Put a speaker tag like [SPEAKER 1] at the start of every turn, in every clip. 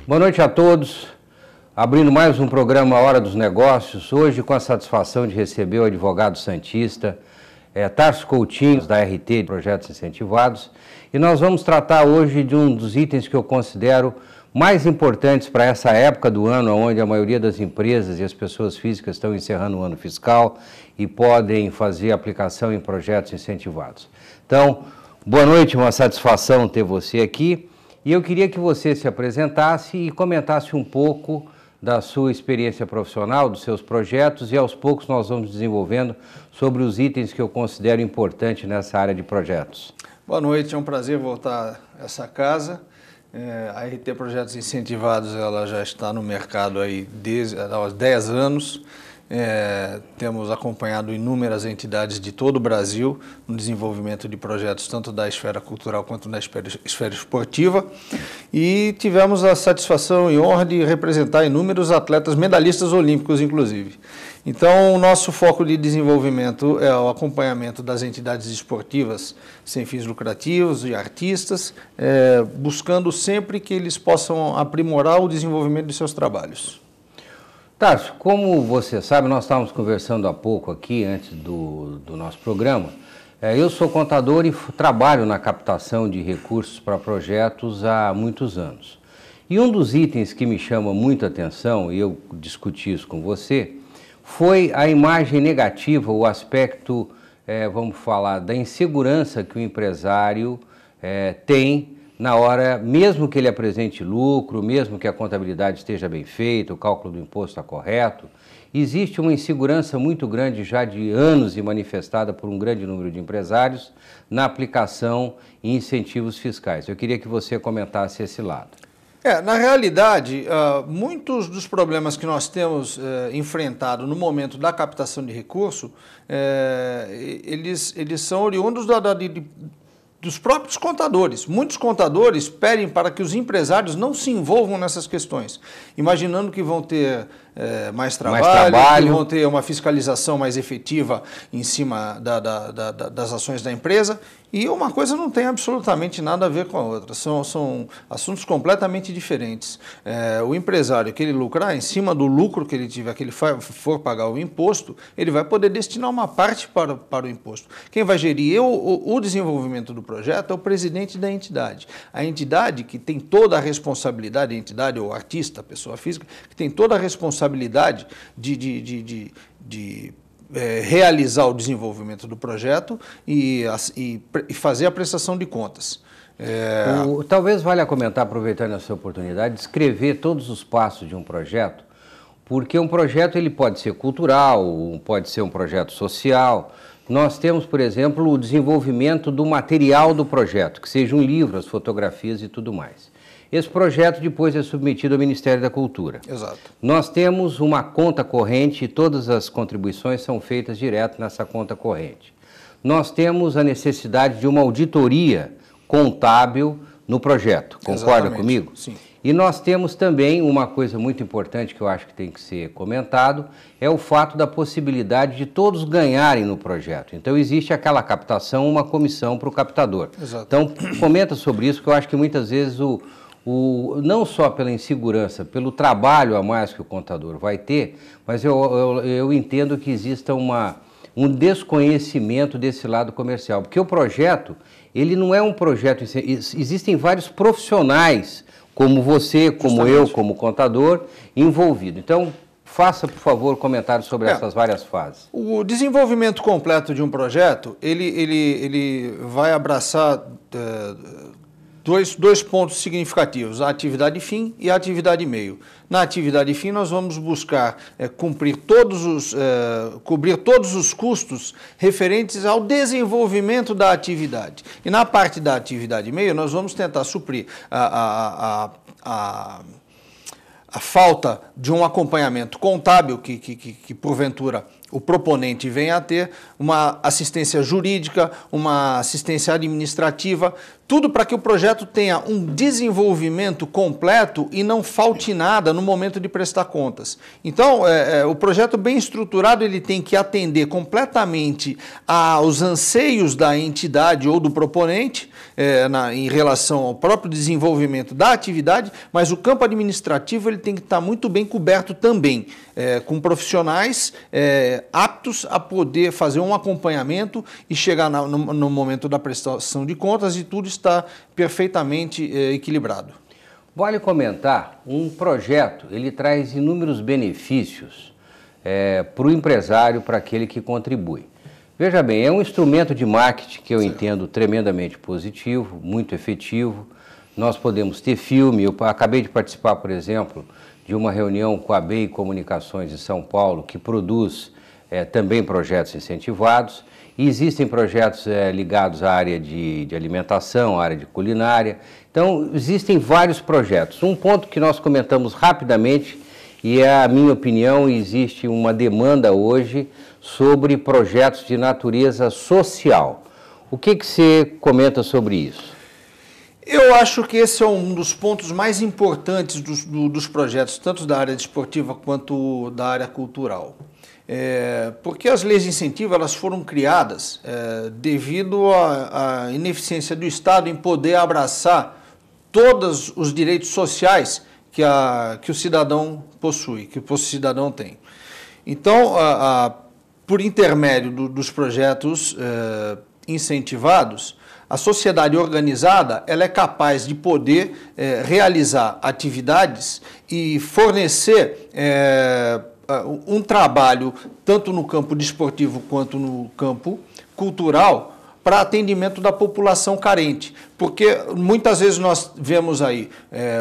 [SPEAKER 1] Boa noite a todos, abrindo mais um programa Hora dos Negócios, hoje com a satisfação de receber o advogado santista, Tarso Coutinho, da RT, Projetos Incentivados, e nós vamos tratar hoje de um dos itens que eu considero mais importantes para essa época do ano, onde a maioria das empresas e as pessoas físicas estão encerrando o ano fiscal e podem fazer aplicação em projetos incentivados. Então, boa noite, uma satisfação ter você aqui. E eu queria que você se apresentasse e comentasse um pouco da sua experiência profissional, dos seus projetos, e aos poucos nós vamos desenvolvendo sobre os itens que eu considero importantes nessa área de projetos.
[SPEAKER 2] Boa noite, é um prazer voltar a essa casa. A RT Projetos Incentivados ela já está no mercado aí há 10 anos. Temos acompanhado inúmeras entidades de todo o Brasil no desenvolvimento de projetos tanto da esfera cultural quanto da esfera esportiva e tivemos a satisfação e honra de representar inúmeros atletas medalhistas olímpicos, inclusive. Então, o nosso foco de desenvolvimento é o acompanhamento das entidades esportivas sem fins lucrativos e artistas, buscando sempre que eles possam aprimorar o desenvolvimento de seus trabalhos.
[SPEAKER 1] Tarso, como você sabe, nós estávamos conversando há pouco aqui, antes do nosso programa. Eu sou contador e trabalho na captação de recursos para projetos há muitos anos. E um dos itens que me chama muita atenção, e eu discuti isso com você, foi a imagem negativa, o aspecto, vamos falar, da insegurança que o empresário tem na hora, mesmo que ele apresente lucro, mesmo que a contabilidade esteja bem feita, o cálculo do imposto está correto, existe uma insegurança muito grande já de anos e manifestada por um grande número de empresários na aplicação em incentivos fiscais. Eu queria que você comentasse esse lado.
[SPEAKER 2] Na realidade, muitos dos problemas que nós temos enfrentado no momento da captação de recurso, eles são oriundos dos próprios contadores. Muitos contadores pedem para que os empresários não se envolvam nessas questões, imaginando que vão ter mais trabalho, que vão ter uma fiscalização mais efetiva em cima das ações da empresa, e uma coisa não tem absolutamente nada a ver com a outra, são assuntos completamente diferentes. O empresário que ele lucrar, em cima do lucro que ele tiver, que ele for pagar o imposto, ele vai poder destinar uma parte para o imposto. Quem vai gerir o desenvolvimento do projeto é o presidente da entidade. A entidade que tem toda a responsabilidade, a entidade ou artista, a pessoa física, que tem toda a responsabilidade de realizar o desenvolvimento do projeto e fazer a prestação de contas.
[SPEAKER 1] Talvez valha comentar, aproveitando essa oportunidade, descrever todos os passos de um projeto, porque um projeto ele pode ser cultural, pode ser um projeto social. Nós temos, por exemplo, o desenvolvimento do material do projeto, que seja um livro, as fotografias e tudo mais. Esse projeto depois é submetido ao Ministério da Cultura.
[SPEAKER 2] Exato.
[SPEAKER 1] Nós temos uma conta corrente e todas as contribuições são feitas direto nessa conta corrente. Nós temos a necessidade de uma auditoria contábil no projeto. Concorda
[SPEAKER 2] Exatamente.
[SPEAKER 1] Comigo?
[SPEAKER 2] Sim.
[SPEAKER 1] E nós temos também uma coisa muito importante que eu acho que tem que ser comentado, é o fato da possibilidade de todos ganharem no projeto. Então existe aquela captação, uma comissão para o captador.
[SPEAKER 2] Exato.
[SPEAKER 1] Então comenta sobre isso, que eu acho que muitas vezes não só pela insegurança, pelo trabalho a mais que o contador vai ter, mas eu entendo que exista um desconhecimento desse lado comercial, porque o projeto, ele não é um projeto, existem vários profissionais, como você, como
[SPEAKER 2] Justamente.
[SPEAKER 1] eu, como contador, envolvido. Então, faça, por favor, comentários sobre essas várias fases.
[SPEAKER 2] O desenvolvimento completo de um projeto, ele vai abraçar dois pontos significativos, a atividade fim e a atividade meio. Na atividade fim, nós vamos buscar cobrir todos os custos referentes ao desenvolvimento da atividade. E na parte da atividade meio, nós vamos tentar suprir a falta de um acompanhamento contábil que porventura o proponente venha a ter, uma assistência jurídica, uma assistência administrativa, tudo para que o projeto tenha um desenvolvimento completo e não falte nada no momento de prestar contas. Então, o projeto bem estruturado, ele tem que atender completamente aos anseios da entidade ou do proponente, em relação ao próprio desenvolvimento da atividade, mas o campo administrativo ele tem que estar muito bem coberto também, com profissionais aptos a poder fazer um acompanhamento e chegar no momento da prestação de contas e tudo está perfeitamente equilibrado.
[SPEAKER 1] Vale comentar, um projeto, ele traz inúmeros benefícios para o empresário, para aquele que contribui. Veja bem, é um instrumento de marketing que eu entendo tremendamente positivo, muito efetivo. Nós podemos ter filme, eu acabei de participar, por exemplo, de uma reunião com a BEI Comunicações de São Paulo, que produz também projetos incentivados. E existem projetos ligados à área de alimentação, à área de culinária. Então, existem vários projetos. Um ponto que nós comentamos rapidamente, e é a minha opinião, existe uma demanda hoje sobre projetos de natureza social. O que você comenta sobre isso?
[SPEAKER 2] Eu acho que esse é um dos pontos mais importantes dos projetos, tanto da área desportiva quanto da área cultural. Porque as leis de incentivo elas foram criadas devido à ineficiência do Estado em poder abraçar todos os direitos sociais que o cidadão possui, que o cidadão tem. Então, por intermédio dos projetos incentivados, a sociedade organizada ela é capaz de poder realizar atividades e fornecer um trabalho tanto no campo desportivo quanto no campo cultural para atendimento da população carente. Porque muitas vezes nós vemos aí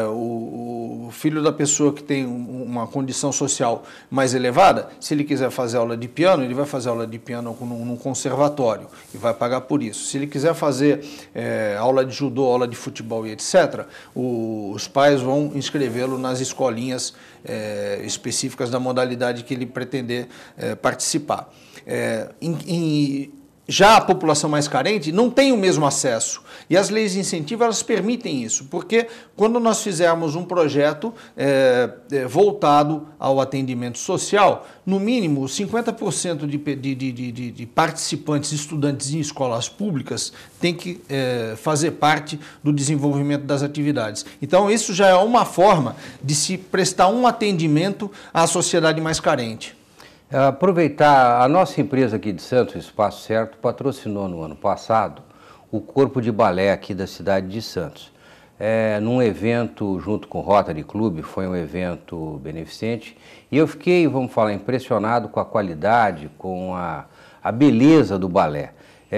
[SPEAKER 2] o filho da pessoa que tem uma condição social mais elevada, se ele quiser fazer aula de piano, ele vai fazer aula de piano num conservatório e vai pagar por isso. Se ele quiser fazer aula de judô, aula de futebol e etc., os pais vão inscrevê-lo nas escolinhas específicas da modalidade que ele pretender participar. Já a população mais carente não tem o mesmo acesso. E as leis de incentivo elas permitem isso, porque quando nós fizermos um projeto voltado ao atendimento social, no mínimo 50% de participantes, estudantes em escolas públicas tem que fazer parte do desenvolvimento das atividades. Então isso já é uma forma de se prestar um atendimento à sociedade mais carente.
[SPEAKER 1] Aproveitar, a nossa empresa aqui de Santos, Espaço Certo, patrocinou no ano passado o Corpo de Balé aqui da cidade de Santos. Num evento junto com o Rotary Club, foi um evento beneficente, e eu fiquei, vamos falar, impressionado com a qualidade, com a beleza do balé.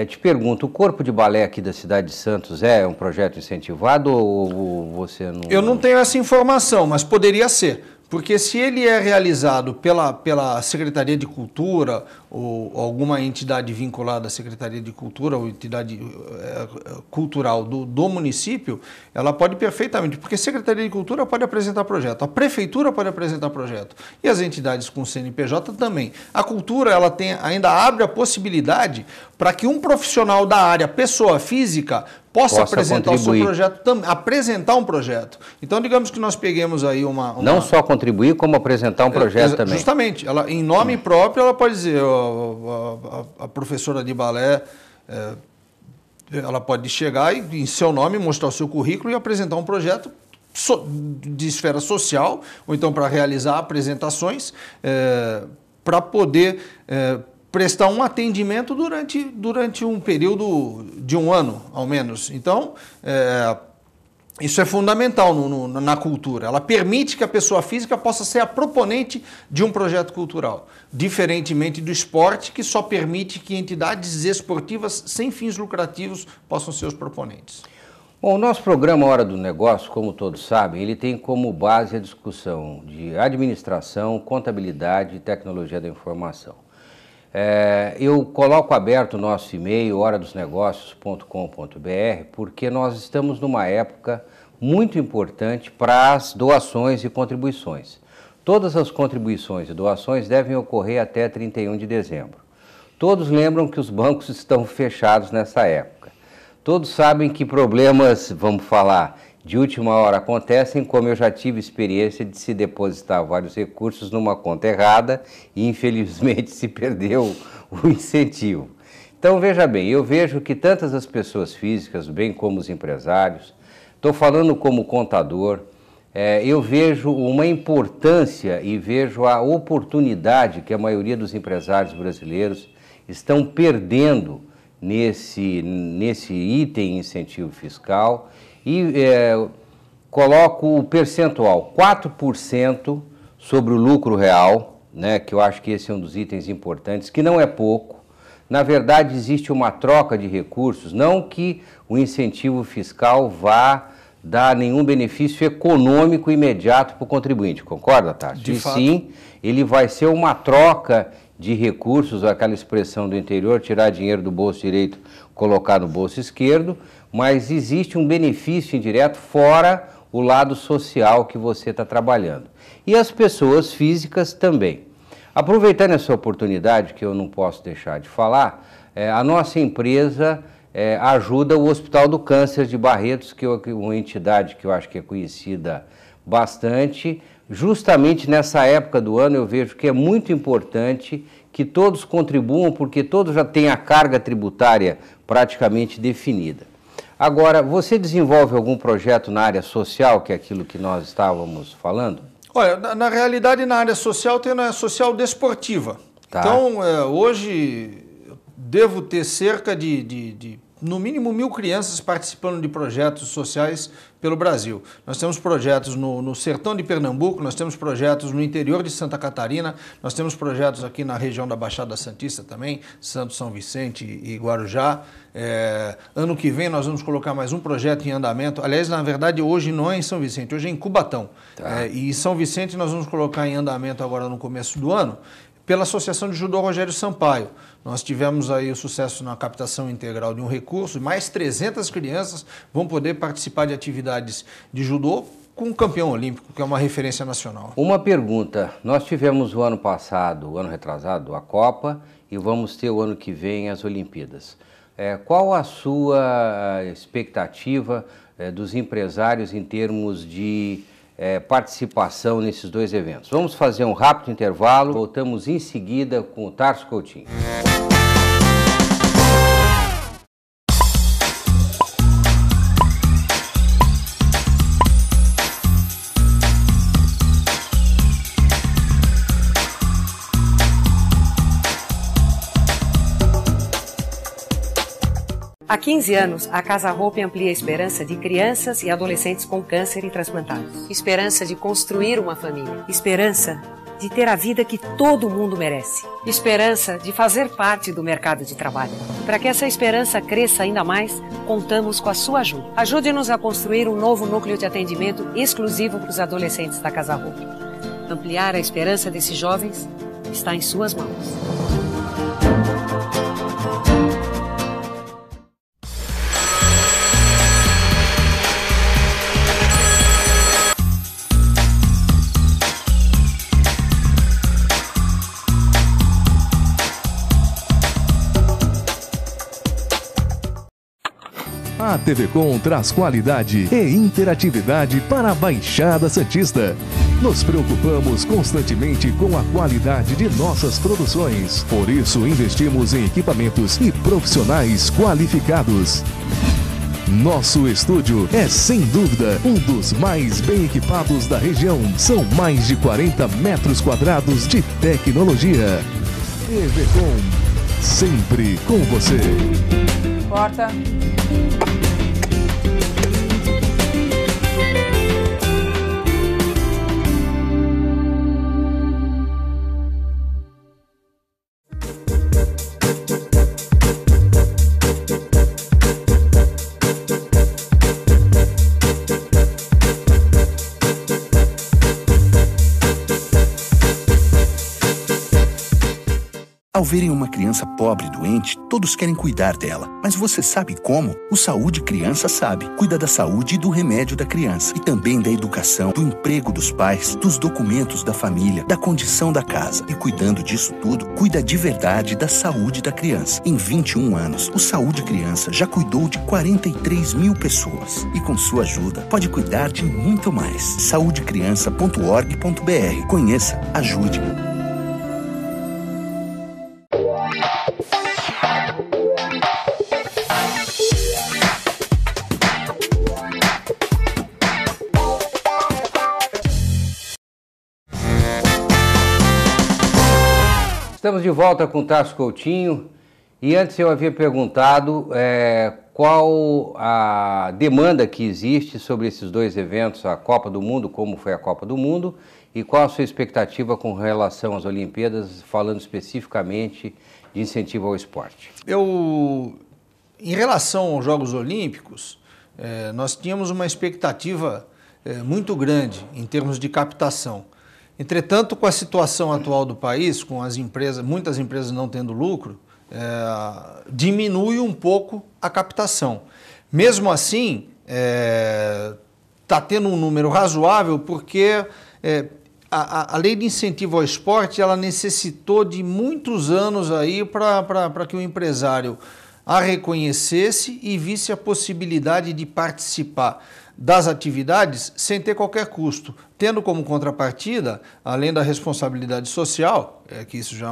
[SPEAKER 1] Te pergunto, o Corpo de Balé aqui da cidade de Santos é um projeto incentivado ou você não...
[SPEAKER 2] Eu não tenho essa informação, mas poderia ser. Porque se ele é realizado pela Secretaria de Cultura ou alguma entidade vinculada à Secretaria de Cultura ou entidade cultural do município, ela pode perfeitamente, porque a Secretaria de Cultura pode apresentar projeto, a Prefeitura pode apresentar projeto e as entidades com CNPJ também. A cultura ela ainda abre a possibilidade para que um profissional da área, pessoa física, possa apresentar contribuir. O seu projeto, apresentar um projeto. Então, digamos que nós peguemos aí uma...
[SPEAKER 1] Não só contribuir, como apresentar um projeto também.
[SPEAKER 2] Justamente. Ela, em nome próprio, ela pode dizer, a professora de balé, ela pode chegar e, em seu nome, mostrar o seu currículo e apresentar um projeto de esfera social, ou então para realizar apresentações, para poder... prestar um atendimento durante um período de um ano, ao menos. Então, isso é fundamental na cultura. Ela permite que a pessoa física possa ser a proponente de um projeto cultural, diferentemente do esporte, que só permite que entidades esportivas sem fins lucrativos possam ser os proponentes.
[SPEAKER 1] Bom, o nosso programa Hora do Negócio, como todos sabem, ele tem como base a discussão de administração, contabilidade e tecnologia da informação. Eu coloco aberto o nosso e-mail, horadosnegócios.com.br, porque nós estamos numa época muito importante para as doações e contribuições. Todas as contribuições e doações devem ocorrer até 31 de dezembro. Todos lembram que os bancos estão fechados nessa época. Todos sabem que problemas, vamos falar, de última hora acontecem, como eu já tive experiência de se depositar vários recursos numa conta errada e infelizmente se perdeu o incentivo. Então veja bem, eu vejo que tantas as pessoas físicas, bem como os empresários, estou falando como contador, eu vejo uma importância e vejo a oportunidade que a maioria dos empresários brasileiros estão perdendo nesse item incentivo fiscal e coloco o percentual 4% sobre o lucro real, né, que eu acho que esse é um dos itens importantes, que não é pouco. Na verdade, existe uma troca de recursos, não que o incentivo fiscal vá dar nenhum benefício econômico imediato para o contribuinte, concorda, Tati? E sim, ele vai ser uma troca de recursos, aquela expressão do interior, tirar dinheiro do bolso direito, colocar no bolso esquerdo, mas existe um benefício indireto fora o lado social que você está trabalhando. E as pessoas físicas também. Aproveitando essa oportunidade, que eu não posso deixar de falar, a nossa empresa ajuda o Hospital do Câncer de Barretos, que é uma entidade que eu acho que é conhecida bastante. Justamente nessa época do ano eu vejo que é muito importante que todos contribuam, porque todos já têm a carga tributária praticamente definida. Agora, você desenvolve algum projeto na área social, que é aquilo que nós estávamos falando?
[SPEAKER 2] Olha, na realidade, na área social tem a social desportiva. Tá. Então, hoje, devo ter cerca de no mínimo 1.000 crianças participando de projetos sociais pelo Brasil. Nós temos projetos no sertão de Pernambuco, nós temos projetos no interior de Santa Catarina, nós temos projetos aqui na região da Baixada Santista também, Santo São Vicente e Guarujá. Ano que vem nós vamos colocar mais um projeto em andamento. Aliás, na verdade, hoje não é em São Vicente, hoje é em Cubatão. Tá. E São Vicente nós vamos colocar em andamento agora no começo do ano, pela Associação de Judô Rogério Sampaio. Nós tivemos aí o sucesso na captação integral de um recurso e mais 300 crianças vão poder participar de atividades de judô com um campeão olímpico, que é uma referência nacional.
[SPEAKER 1] Uma pergunta, nós tivemos o ano passado, o ano retrasado, a Copa e vamos ter o ano que vem as Olimpíadas. Qual a sua expectativa dos empresários em termos de participação nesses dois eventos? Vamos fazer um rápido intervalo, voltamos em seguida com o Tarso Coutinho.
[SPEAKER 3] Há 15 anos, a Casa Hope amplia a esperança de crianças e adolescentes com câncer e transplantados. Esperança de construir uma família. Esperança de ter a vida que todo mundo merece. Esperança de fazer parte do mercado de trabalho. Para que essa esperança cresça ainda mais, contamos com a sua ajuda. Ajude-nos a construir um novo núcleo de atendimento exclusivo para os adolescentes da Casa Hope. Ampliar a esperança desses jovens está em suas mãos.
[SPEAKER 4] A TV Com traz qualidade e interatividade para a Baixada Santista. Nos preocupamos constantemente com a qualidade de nossas produções. Por isso, investimos em equipamentos e profissionais qualificados. Nosso estúdio é, sem dúvida, um dos mais bem equipados da região. São mais de 40 metros quadrados de tecnologia. TV Com, sempre com você.
[SPEAKER 5] Corta.
[SPEAKER 6] Ao verem uma criança pobre e doente, todos querem cuidar dela. Mas você sabe como? O Saúde Criança sabe. Cuida da saúde e do remédio da criança. E também da educação, do emprego dos pais, dos documentos da família, da condição da casa. E cuidando disso tudo, cuida de verdade da saúde da criança. Em 21 anos, o Saúde Criança já cuidou de 43 mil pessoas. E com sua ajuda, pode cuidar de muito mais. saudecriança.org.br. Conheça, ajude.
[SPEAKER 1] Estamos de volta com o Tarso Coutinho e antes eu havia perguntado qual a demanda que existe sobre esses dois eventos, a Copa do Mundo, como foi a Copa do Mundo, e qual a sua expectativa com relação às Olimpíadas, falando especificamente de incentivo ao esporte.
[SPEAKER 2] Em relação aos Jogos Olímpicos, nós tínhamos uma expectativa muito grande em termos de captação. Entretanto, com a situação atual do país, com as empresas, muitas empresas não tendo lucro, diminui um pouco a captação. Mesmo assim, está tendo um número razoável porque a lei de incentivo ao esporte ela necessitou de muitos anos aí para que o empresário a reconhecesse e visse a possibilidade de participar das atividades sem ter qualquer custo, tendo como contrapartida, além da responsabilidade social, que isso já é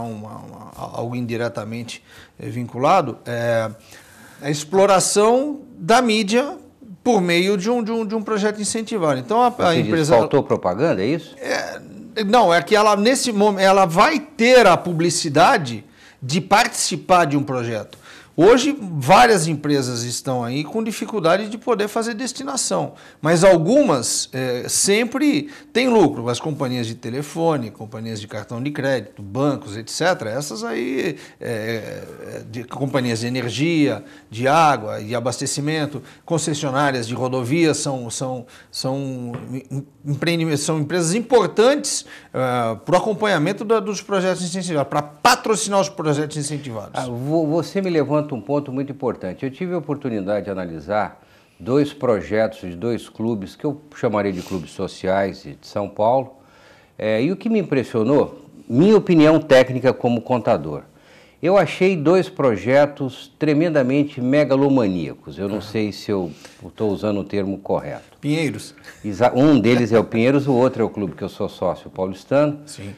[SPEAKER 2] algo indiretamente vinculado, a exploração da mídia por meio de um projeto incentivado. Então a empresa...
[SPEAKER 1] Faltou propaganda, é isso?
[SPEAKER 2] Não, é que ela nesse momento ela vai ter a publicidade de participar de um projeto. Hoje, várias empresas estão aí com dificuldade de poder fazer destinação, mas algumas sempre têm lucro. As companhias de telefone, companhias de cartão de crédito, bancos, etc., essas aí, companhias de energia, de água e abastecimento, concessionárias de rodovias, são empresas importantes para o acompanhamento dos projetos incentivados, para patrocinar os projetos incentivados.
[SPEAKER 1] Você me levanta um ponto muito importante. Eu tive a oportunidade de analisar dois projetos de dois clubes, que eu chamaria de clubes sociais de São Paulo, e o que me impressionou, minha opinião técnica como contador, eu achei dois projetos tremendamente megalomaníacos. Eu não sei se eu estou usando o termo correto.
[SPEAKER 2] Pinheiros.
[SPEAKER 1] Um deles é o Pinheiros, o outro é o clube que eu sou sócio, paulistano.
[SPEAKER 2] Sim.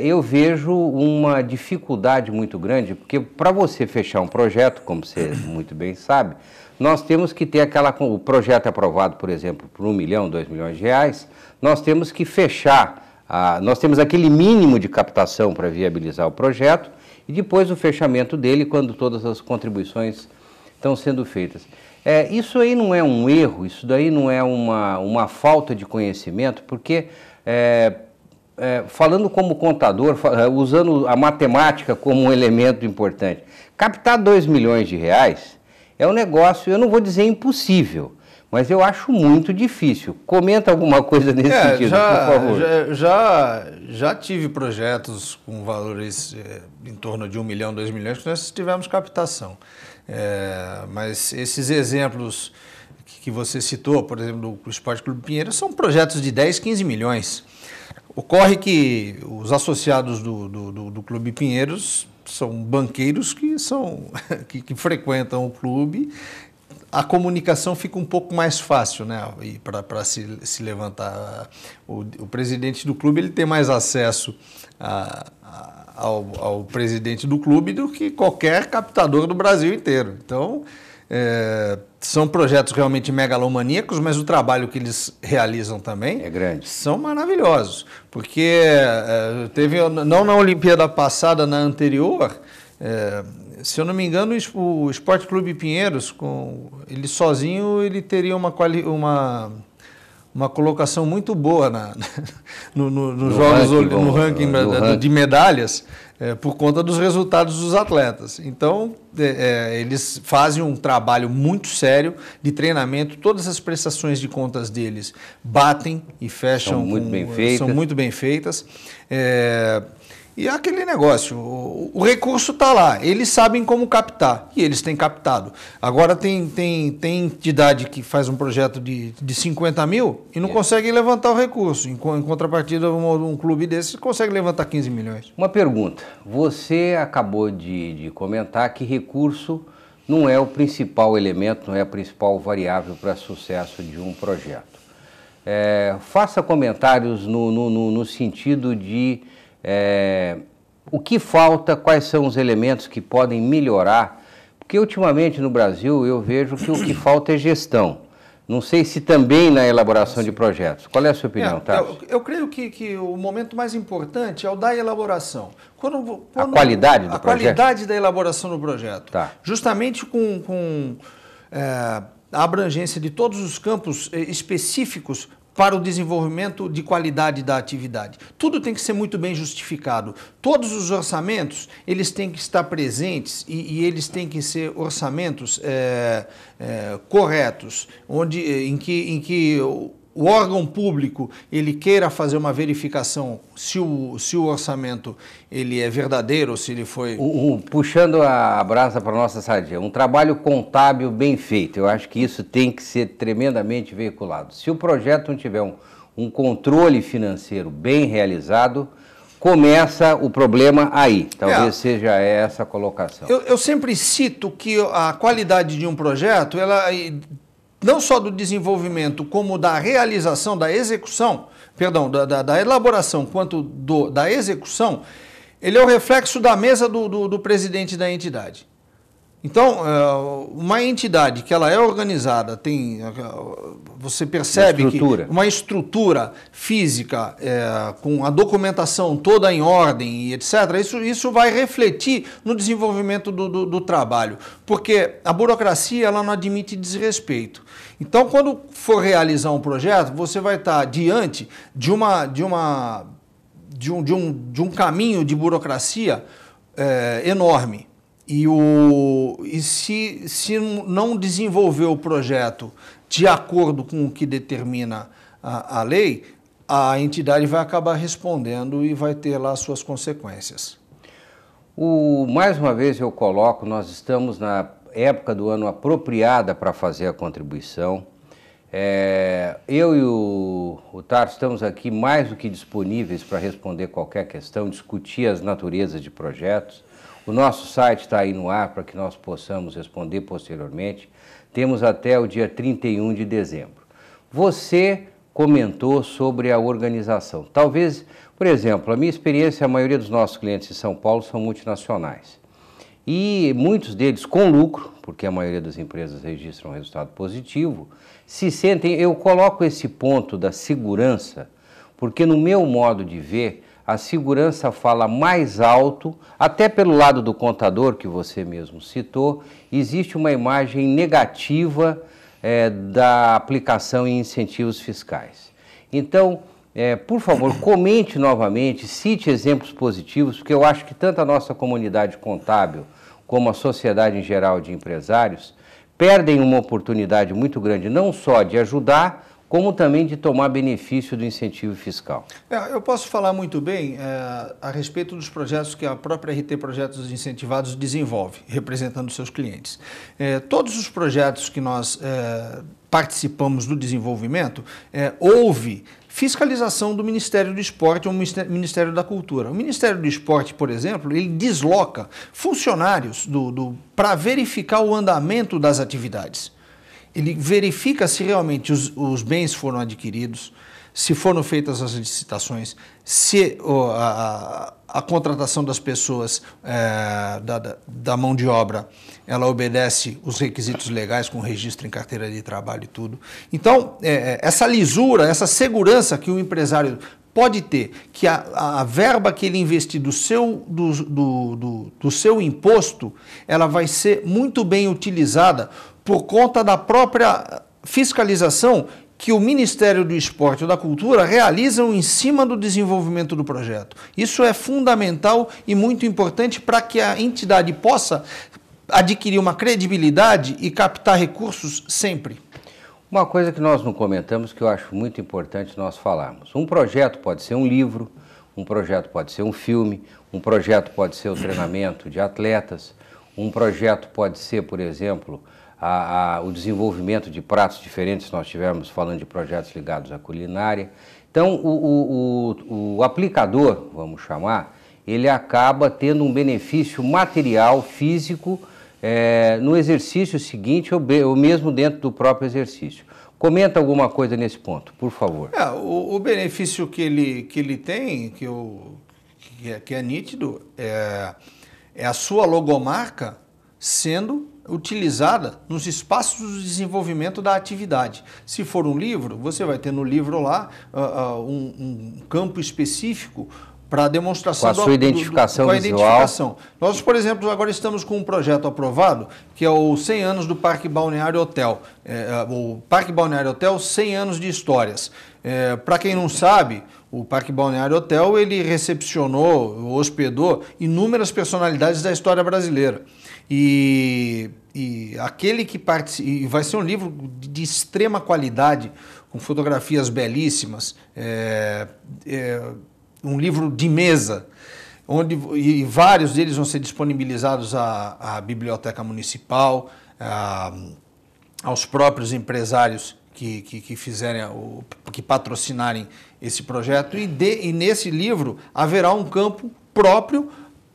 [SPEAKER 1] Eu vejo uma dificuldade muito grande, porque para você fechar um projeto, como você muito bem sabe, nós temos que ter o projeto aprovado, por exemplo, por 1 milhão, 2 milhões de reais, nós temos que fechar, nós temos aquele mínimo de captação para viabilizar o projeto, e depois o fechamento dele quando todas as contribuições estão sendo feitas. Isso aí não é um erro, isso daí não é uma falta de conhecimento, porque falando como contador, usando a matemática como um elemento importante, captar 2 milhões de reais é um negócio, eu não vou dizer impossível, mas eu acho muito difícil. Comenta alguma coisa nesse sentido, por favor.
[SPEAKER 2] Já tive projetos com valores em torno de 1 milhão, 2 milhões, que nós tivemos captação. Mas esses exemplos que você citou, por exemplo, do Esporte Clube Pinheiros, são projetos de 10, 15 milhões. Ocorre que os associados do Clube Pinheiros são banqueiros que frequentam o clube. A comunicação fica um pouco mais fácil, né, para se levantar. O presidente do clube ele tem mais acesso ao presidente do clube do que qualquer captador do Brasil inteiro. Então, são projetos realmente megalomaníacos, mas o trabalho que eles realizam também
[SPEAKER 1] é grande.
[SPEAKER 2] São maravilhosos. Porque teve, não na Olimpíada passada, na anterior... se eu não me engano, o Esporte Clube Pinheiros, ele sozinho, ele teria uma colocação muito boa no ranking de medalhas, por conta dos resultados dos atletas. Então, eles fazem um trabalho muito sério de treinamento, todas as prestações de contas deles batem e fecham.
[SPEAKER 1] São muito bem feitas.
[SPEAKER 2] São muito bem feitas. E é aquele negócio, o recurso está lá, eles sabem como captar, e eles têm captado. Agora tem entidade que faz um projeto de 50 mil e não consegue levantar o recurso. Em contrapartida, um clube desse consegue levantar 15 milhões.
[SPEAKER 1] Uma pergunta, você acabou de comentar que recurso não é o principal elemento, não é a principal variável para sucesso de um projeto. Faça comentários no sentido de o que falta, quais são os elementos que podem melhorar, porque ultimamente no Brasil eu vejo que o que falta é gestão. Não sei se também na elaboração de projetos. Qual é a sua opinião, Tarso?
[SPEAKER 2] Eu creio que o momento mais importante é o da elaboração.
[SPEAKER 1] A qualidade do projeto?
[SPEAKER 2] A qualidade da elaboração do projeto.
[SPEAKER 1] Tá.
[SPEAKER 2] Justamente com a abrangência de todos os campos específicos para o desenvolvimento de qualidade da atividade. Tudo tem que ser muito bem justificado. Todos os orçamentos, eles têm que estar presentes e eles têm que ser orçamentos corretos, em que o órgão público ele queira fazer uma verificação se o orçamento ele é verdadeiro ou se ele foi...
[SPEAKER 1] Puxando a brasa para a nossa sardinha, um trabalho contábil bem feito, eu acho que isso tem que ser tremendamente veiculado. Se o projeto não tiver um controle financeiro bem realizado, começa o problema aí, talvez seja essa a colocação.
[SPEAKER 2] Eu sempre cito que a qualidade de um projeto, ela... não só do desenvolvimento, como da realização, da execução, da elaboração quanto da execução, ele é o reflexo da mesa do presidente da entidade. Então, uma entidade que ela é organizada, você percebe uma estrutura física, com a documentação toda em ordem e etc., isso vai refletir no desenvolvimento do trabalho, porque a burocracia ela não admite desrespeito. Então, quando for realizar um projeto, você vai estar diante de um caminho de burocracia enorme. E se não desenvolver o projeto de acordo com o que determina a lei, a entidade vai acabar respondendo e vai ter lá suas consequências.
[SPEAKER 1] Mais uma vez eu coloco, nós estamos na época do ano apropriada para fazer a contribuição. Eu e o Tarso estamos aqui mais do que disponíveis para responder qualquer questão, discutir as naturezas de projetos. O nosso site está aí no ar para que nós possamos responder posteriormente. Temos até o dia 31 de dezembro. Você comentou sobre a organização. Talvez, por exemplo, a minha experiência, a maioria dos nossos clientes em São Paulo são multinacionais. E muitos deles com lucro, porque a maioria das empresas registram um resultado positivo, se sentem... Eu coloco esse ponto da segurança, porque no meu modo de ver, a segurança fala mais alto, até pelo lado do contador, que você mesmo citou, existe uma imagem negativa da aplicação em incentivos fiscais. Então, por favor, comente novamente, cite exemplos positivos, porque eu acho que tanto a nossa comunidade contábil como a sociedade em geral de empresários perdem uma oportunidade muito grande, não só de ajudar, como também de tomar benefício do incentivo fiscal.
[SPEAKER 2] Eu posso falar muito bem a respeito dos projetos que a própria RT Projetos Incentivados desenvolve, representando seus clientes. Todos os projetos que nós participamos do desenvolvimento, houve fiscalização do Ministério do Esporte ou Ministério da Cultura. O Ministério do Esporte, por exemplo, ele desloca funcionários para verificar o andamento das atividades. Ele verifica se realmente os bens foram adquiridos, se foram feitas as licitações, se a contratação das pessoas, da mão de obra, ela obedece os requisitos legais com registro em carteira de trabalho e tudo. Então, essa lisura, essa segurança que o empresário pode ter, que a verba que ele investir do seu imposto, ela vai ser muito bem utilizada por conta da própria fiscalização que o Ministério do Esporte ou da Cultura realizam em cima do desenvolvimento do projeto. Isso é fundamental e muito importante para que a entidade possa adquirir uma credibilidade e captar recursos sempre.
[SPEAKER 1] Uma coisa que nós não comentamos, que eu acho muito importante nós falarmos. Um projeto pode ser um livro, um projeto pode ser um filme, um projeto pode ser o treinamento de atletas, um projeto pode ser, por exemplo, o desenvolvimento de pratos diferentes, nós estivermos falando de projetos ligados à culinária. Então, o aplicador, vamos chamar, ele acaba tendo um benefício material, físico, no exercício seguinte ou mesmo dentro do próprio exercício. Comenta alguma coisa nesse ponto, por favor.
[SPEAKER 2] O benefício que ele tem, que é nítido, é a sua logomarca sendo utilizada nos espaços de desenvolvimento da atividade. Se for um livro, você vai ter no livro lá um campo específico para demonstração
[SPEAKER 1] com a sua identificação visual.
[SPEAKER 2] Nós, por exemplo, agora estamos com um projeto aprovado, que é o 100 anos do Parque Balneário Hotel. O Parque Balneário Hotel, 100 anos de histórias. Para quem não sabe, o Parque Balneário Hotel, ele recepcionou, hospedou inúmeras personalidades da história brasileira. E aquele que participa, vai ser um livro de extrema qualidade, com fotografias belíssimas, um livro de mesa, e vários deles vão ser disponibilizados à Biblioteca Municipal, aos próprios empresários que fizerem, que patrocinarem esse projeto, e nesse livro haverá um campo próprio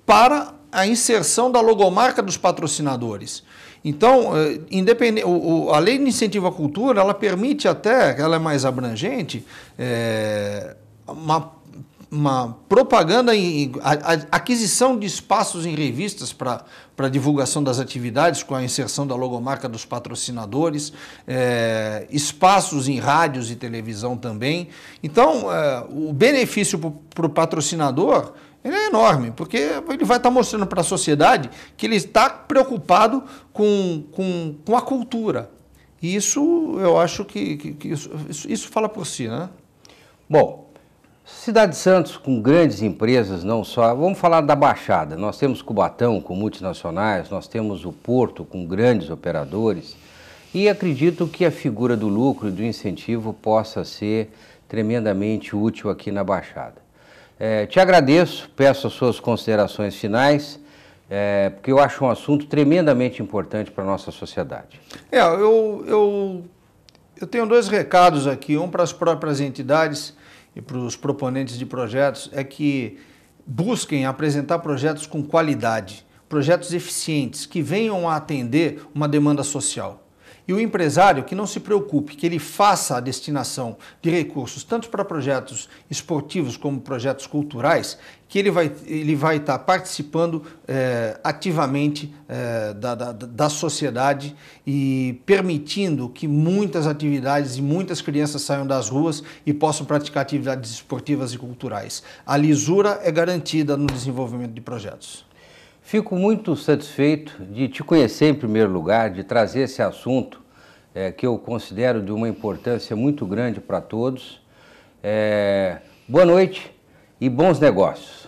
[SPEAKER 2] para a inserção da logomarca dos patrocinadores. Então, a Lei de Incentivo à Cultura, ela permite até, ela é mais abrangente, uma propaganda, a aquisição de espaços em revistas para divulgação das atividades com a inserção da logomarca dos patrocinadores, espaços em rádios e televisão também. Então, o benefício para o patrocinador ele é enorme, porque ele vai estar mostrando para a sociedade que ele está preocupado com a cultura. E isso, eu acho que isso fala por si, né?
[SPEAKER 1] Bom, Cidade de Santos, com grandes empresas, não só, vamos falar da Baixada, nós temos Cubatão com multinacionais, nós temos o Porto com grandes operadores, e acredito que a figura do lucro e do incentivo possa ser tremendamente útil aqui na Baixada. Te agradeço, peço as suas considerações finais, porque eu acho um assunto tremendamente importante para a nossa sociedade.
[SPEAKER 2] Eu tenho dois recados aqui, um para as próprias entidades e para os proponentes de projetos, é que busquem apresentar projetos com qualidade, projetos eficientes, que venham a atender uma demanda social. E o empresário que não se preocupe, que ele faça a destinação de recursos, tanto para projetos esportivos como projetos culturais, que ele vai estar participando ativamente da sociedade e permitindo que muitas atividades e muitas crianças saiam das ruas e possam praticar atividades esportivas e culturais. A lisura é garantida no desenvolvimento de projetos.
[SPEAKER 1] Fico muito satisfeito de te conhecer em primeiro lugar, de trazer esse assunto que eu considero de uma importância muito grande para todos. Boa noite e bons negócios.